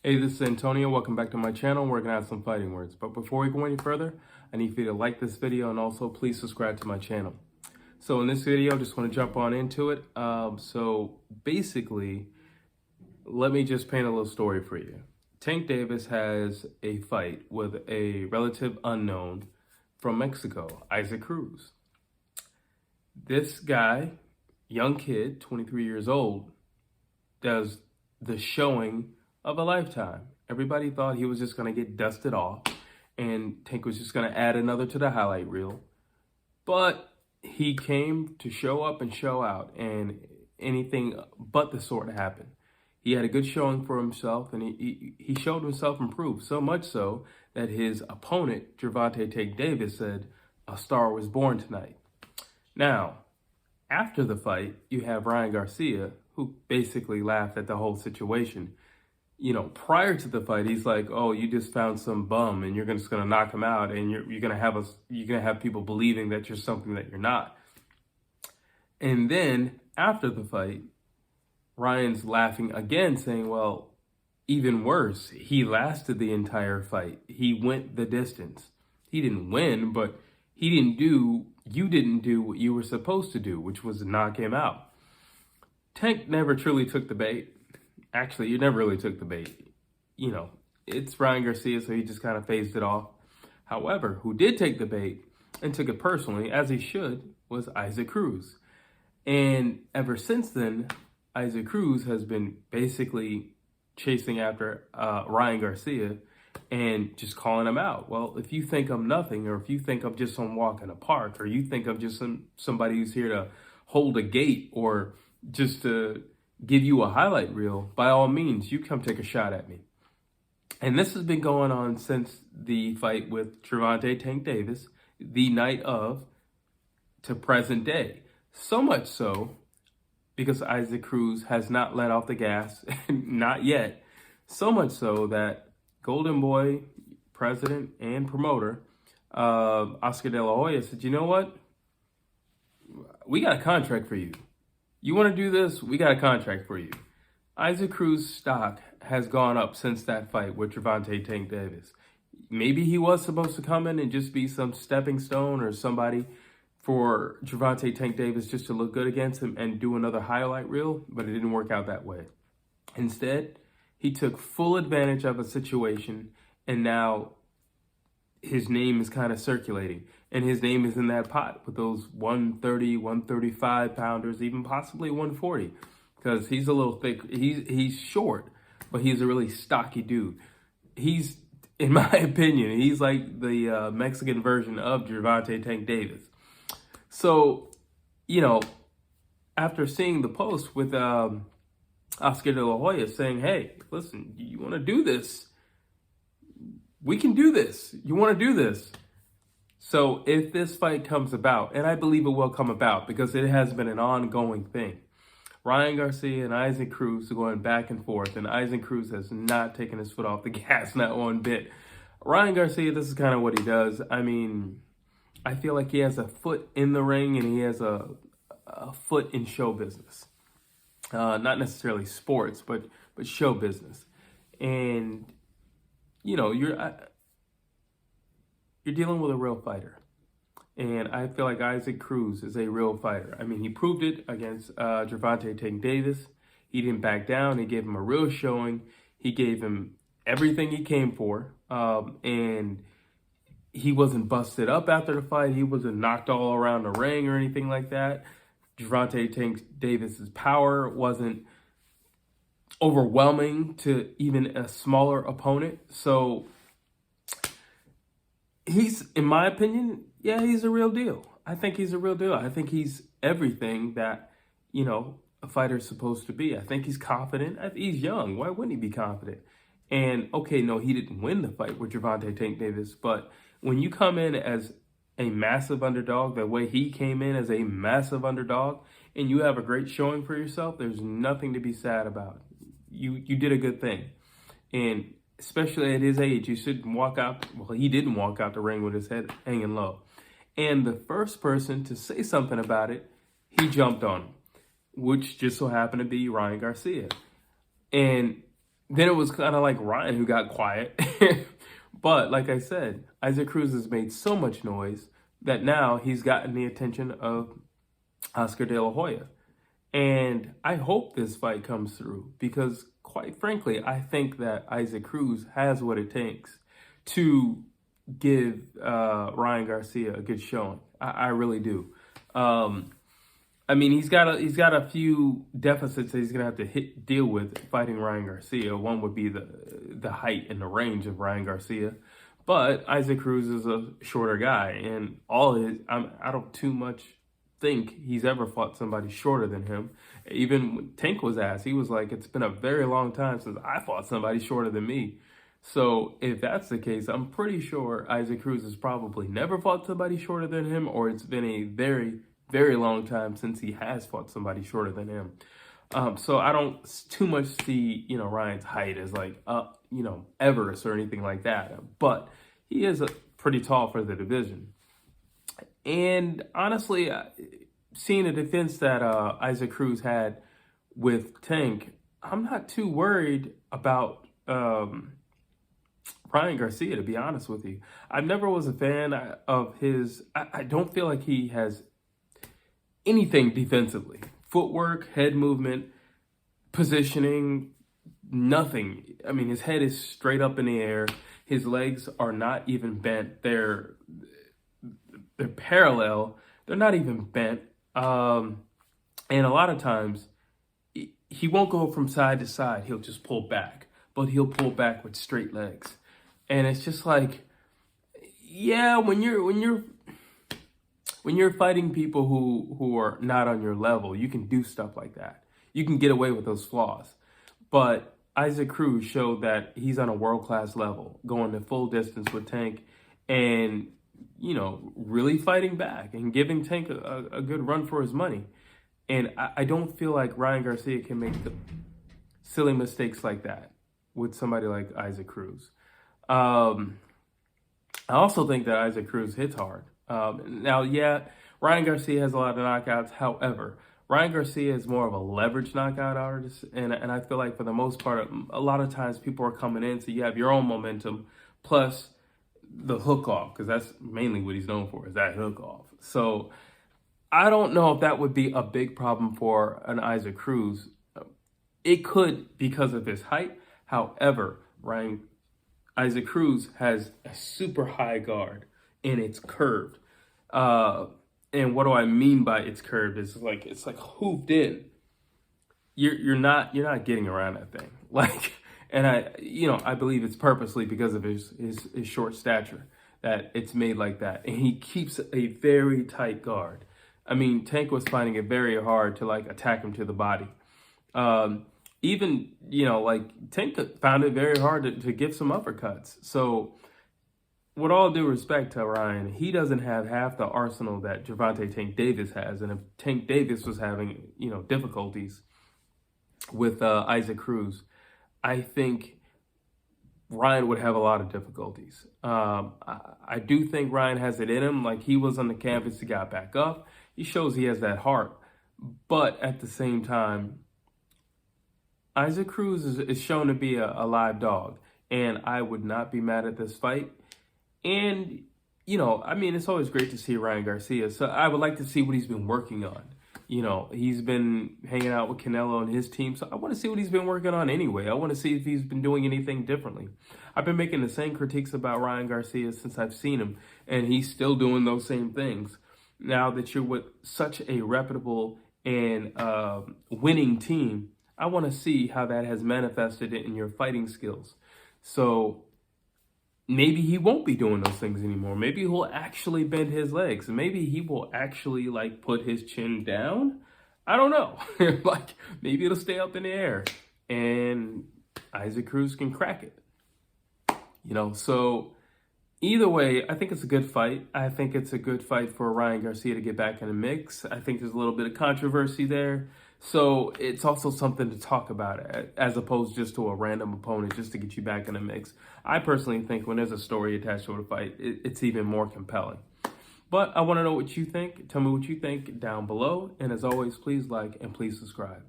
Hey, this is Antonio. Welcome back to my channel. We're going to have some fighting words. But before we go any further, I need for you to like this video and also please subscribe to my channel. So in this video, I just want to jump on into it. So basically, let me just paint a little story for you. Tank Davis has a fight with a relative unknown from Mexico, Isaac Cruz. This guy, young kid, 23 years old, does the showing of a lifetime. Everybody thought he was just going to get dusted off and Tank was just going to add another to the highlight reel. But he came to show up and show out, and anything but the sort happened. He had a good showing for himself, and he showed himself improved, so much so that his opponent, Gervonta Tank Davis, said, "A star was born tonight." Now, after the fight, you have Ryan Garcia, who basically laughed at the whole situation. You know, prior to the fight, he's like, "Oh, you just found some bum, and you're just gonna knock him out, and you're gonna have people believing that you're something that you're not." And then after the fight, Ryan's laughing again, saying, "Well, even worse, he lasted the entire fight. He went the distance. He didn't win, but you didn't do what you were supposed to do, which was knock him out." Tank never truly took the bait. Actually, you never really took the bait. You know, it's Ryan Garcia, so he just kind of phased it off. However, who did take the bait and took it personally, as he should, was Isaac Cruz. And ever since then, Isaac Cruz has been basically chasing after Ryan Garcia and just calling him out. "Well, if you think I'm nothing, or if you think I'm just some walk in the park, or you think I'm just somebody who's here to hold a gate or just to give you a highlight reel, by all means, you come take a shot at me." And this has been going on since the fight with Gervonta Tank Davis, the night of, to present day. So much so, because Isaac Cruz has not let off the gas, not yet. So much so that Golden Boy, president and promoter, Oscar De La Hoya, said, "You know what? We got a contract for you. You want to do this? We got a contract for you." Isaac Cruz's stock has gone up since that fight with Gervonta Tank Davis. Maybe he was supposed to come in and just be some stepping stone or somebody for Gervonta Tank Davis just to look good against him and do another highlight reel, but it didn't work out that way. Instead, he took full advantage of a situation, and now his name is kind of circulating. And his name is in that pot with those 130, 135 pounders, even possibly 140. Because he's a little thick. He's short, but he's a really stocky dude. He's, in my opinion, he's like the Mexican version of Gervonta Tank Davis. So, you know, after seeing the post with Oscar De La Hoya saying, "Hey, listen, you want to do this? We can do this. You want to do this?" So if this fight comes about, and I believe it will come about because it has been an ongoing thing, Ryan Garcia and Isaac Cruz are going back and forth, and Isaac Cruz has not taken his foot off the gas, not one bit. Ryan Garcia, this is kind of what he does. I mean, I feel like he has a foot in the ring and he has a foot in show business. Not necessarily sports, but show business. And, you know, you're dealing with a real fighter. And I feel like Isaac Cruz is a real fighter. I mean, he proved it against Gervonta Tank Davis. He didn't back down. He gave him a real showing. He gave him everything he came for. And he wasn't busted up after the fight. He wasn't knocked all around the ring or anything like that. Gervonta Tank Davis's power wasn't overwhelming to even a smaller opponent. So he's, in my opinion, yeah, he's a real deal. I think he's a real deal. I think he's everything that, you know, a fighter's supposed to be. I think he's confident. He's young. Why wouldn't he be confident? And, okay, no, he didn't win the fight with Gervonta Tank Davis, but when you come in as a massive underdog, the way he came in as a massive underdog, and you have a great showing for yourself, there's nothing to be sad about. You did a good thing. And especially at his age, you shouldn't walk out. Well, he didn't walk out the ring with his head hanging low. And the first person to say something about it, he jumped on him, which just so happened to be Ryan Garcia. And then it was kind of like Ryan who got quiet. But like I said, Isaac Cruz has made so much noise that now he's gotten the attention of Oscar De La Hoya. And I hope this fight comes through because, quite frankly, I think that Isaac Cruz has what it takes to give Ryan Garcia a good showing. I really do. I mean, he's got a few deficits that he's gonna have to deal with fighting Ryan Garcia. One would be the height and the range of Ryan Garcia, but Isaac Cruz is a shorter guy, and I don't too much think he's ever fought somebody shorter than him. Even when Tank was asked, he was like, "It's been a very long time since I fought somebody shorter than me." So if that's the case, I'm pretty sure Isaac Cruz has probably never fought somebody shorter than him, or it's been a very, very long time since he has fought somebody shorter than him. So I don't too much see, Ryan's height as like, Everest or anything like that. But he is pretty tall for the division. And honestly, seeing the defense that Isaac Cruz had with Tank, I'm not too worried about Ryan Garcia, to be honest with you. I never was a fan of his. I don't feel like he has anything defensively. Footwork, head movement, positioning, nothing. I mean, his head is straight up in the air. His legs are not even bent. They're parallel. They're not even bent. And a lot of times, he won't go from side to side. He'll just pull back. But he'll pull back with straight legs. And it's just like, yeah, when you're fighting people who are not on your level, you can do stuff like that. You can get away with those flaws. But Isaac Cruz showed that he's on a world-class level, going the full distance with Tank and, really fighting back and giving Tank a good run for his money. And I don't feel like Ryan Garcia can make the silly mistakes like that with somebody like Isaac Cruz. I also think that Isaac Cruz hits hard. Now, yeah, Ryan Garcia has a lot of knockouts. However, Ryan Garcia is more of a leverage knockout artist. And I feel like for the most part, a lot of times people are coming in, so you have your own momentum plus the hook off, because that's mainly what he's known for, is that hook off. So I don't know if that would be a big problem for an Isaac Cruz. It could because of his height. However, Isaac Cruz has a super high guard and it's curved. And what do I mean by it's curved? It's like hooved in. You're not getting around that thing. And I believe it's purposely because of his short stature that it's made like that. And he keeps a very tight guard. I mean, Tank was finding it very hard to attack him to the body. Even, Tank found it very hard to give some uppercuts. So with all due respect to Ryan, he doesn't have half the arsenal that Gervonta Tank Davis has. And if Tank Davis was having, difficulties with Isaac Cruz, I think Ryan would have a lot of difficulties. I do think Ryan has it in him. Like, he was on the canvas, he got back up. He shows he has that heart. But at the same time, Isaac Cruz is shown to be a live dog. And I would not be mad at this fight. And, it's always great to see Ryan Garcia. So I would like to see what he's been working on. He's been hanging out with Canelo and his team. So I want to see what he's been working on anyway. I want to see if he's been doing anything differently. I've been making the same critiques about Ryan Garcia since I've seen him. And he's still doing those same things. Now that you're with such a reputable and winning team, I want to see how that has manifested in your fighting skills. So maybe he won't be doing those things anymore. Maybe he'll actually bend his legs. Maybe he will actually put his chin down. I don't know. Maybe it'll stay up in the air and Isaac Cruz can crack it. So either way, I think it's a good fight. I think it's a good fight for Ryan Garcia to get back in the mix. I think there's a little bit of controversy there. So it's also something to talk about as opposed just to a random opponent just to get you back in the mix. I personally think when there's a story attached to a fight, it's even more compelling. But I want to know what you think. Tell me what you think down below. And as always, please like and please subscribe.